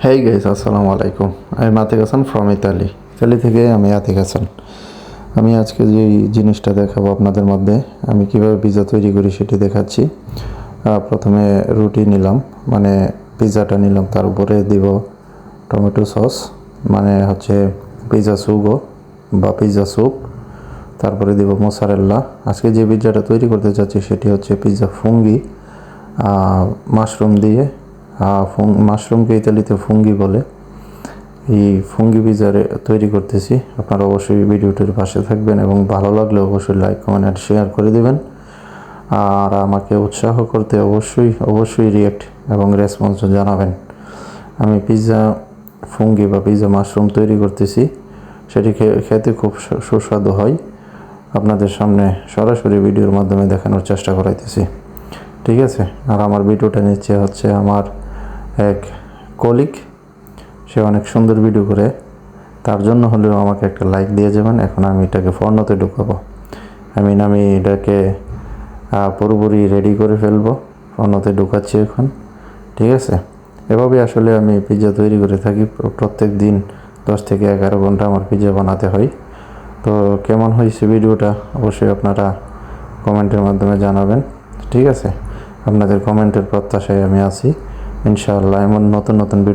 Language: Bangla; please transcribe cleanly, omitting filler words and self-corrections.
হেই গাইস, আসসালামু আলাইকুম। আমি আতিক হাসান ফ্রম ইতালি থেকে আমি আতিক হাসান। আমি আজকে যে জিনিসটা দেখাবো আপনাদের মধ্যে, আমি কিভাবে পিৎজা তৈরি করি সেটি দেখাচ্ছি। প্রথমে রুটি নিলাম, মানে পিৎজাটা নিলাম, তার উপরে দিব টমেটো সস, মানে হচ্ছে পিৎজা সুগো বা পিৎজা স্যুপ। তারপরে দিব মোসারেল্লা। আজকে যে পিৎজাটা তৈরি করতে চাচ্ছি সেটি হচ্ছে পিৎজা ফুঙ্গি, মাশরুম দিয়ে। মাশরুমকে ইতালিতে ফুঙ্গি বলে। এই ফুঙ্গি পিৎজারে তৈরি করতেছি। আপনারা অবশ্যই ভিডিওটির পাশে থাকবেন এবং ভালো লাগলে অবশ্যই লাইক, কমেন্ট আর শেয়ার করে দেবেন। আর আমাকে উৎসাহ করতে অবশ্যই রিয়েক্ট এবং রেসপন্স জানাবেন। আমি পিৎজা ফুঙ্গি বা পিৎজা মাশরুম তৈরি করতেছি, সেটি খেতে খুব সুস্বাদু হয়। আপনাদের সামনে সরাসরি ভিডিওর মাধ্যমে দেখানোর চেষ্টা করাইতেছি, ঠিক আছে। আর আমার ভিডিওটা নিচ্ছে হচ্ছে আমার এক কলিগ, সে অনেক সুন্দর ভিডিও করে, তার জন্য হলেও আমাকে একটা লাইক দিয়ে যাবেন। এখন আমি এটাকে ফর্নতে ঢুকাবো, আমি এটাকে পুরোপুরি রেডি করে ফেলবো। ফর্নতে ঢুকাচ্ছি এখন, ঠিক আছে। এভাবে আসলে আমি পিৎজা তৈরি করে থাকি। প্রত্যেক দিন 10 থেকে 11 ঘন্টা আমার পিৎজা বানাতে হয়। তো কেমন হয়েছে ভিডিওটা অবশ্যই আপনারা কমেন্টের মাধ্যমে জানাবেন, ঠিক আছে। আপনাদের কমেন্টের প্রত্যাশায় আমি আছি। ইনশাআল্লাহ এমন নতুন ভিডিও